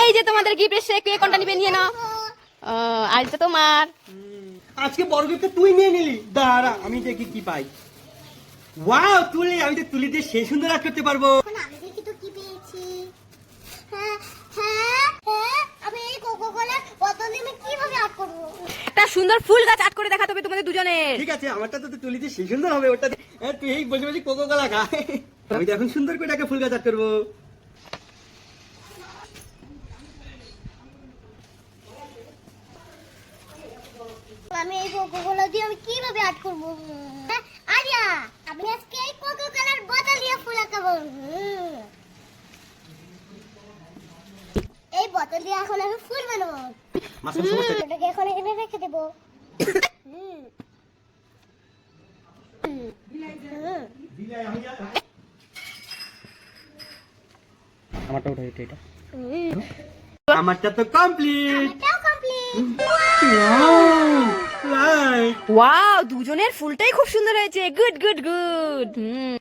এই যে তোমাদের গিফট এসে, কে কোনটা নিবে নিয়ে নাও। আর এটা তোমার। আজকে বড় গিফটটা তুই নিয়ে নিলি, দাঁড়া আমি দেখি কি পাই। ওয়াও তুলি, আমি তো তুলি দিয়ে সেই সুন্দর আর্ট করতে পারবো। এখন আমি দেখি তো কি পেয়েছি। হ্যাঁ হ্যাঁ হ্যাঁ, আমি এই কোকোকোলার বোতল দিয়ে কিভাবে আর্ট করবো? একটা সুন্দর ফুল গাছ আর্ট করে দেখাতে হবে তোমাদের দুজনের। ঠিক আছে, আমারটা তো তুলি দিয়ে সেই সুন্দর হবে, ওটা তুই এই বসে বসে কোকো কোলা খা। আমি তো এখন সুন্দর করে একটা ফুল গাছ আর্ট করবো। আমি এই কোকোকোলা দিয়ে আমি কিভাবে আর্ট করবো? আরিয়া, আমি আজকে এই কোকোকোলার বোতল দিয়ে ফুল আঁকাবো। এই বোতল দিয়ে এখন আমি ফুল বানাবো। মাছের সমস্যা কি? এটাকে এখন এখানে রেখে দেবো। আমারটা উঠাই এটা। আমারটা তো কমপ্লিট। এটাও কমপ্লিট। লাইক ওয়াও, দুজনের ফুলটাই খুব সুন্দর হয়েছে। Good good good.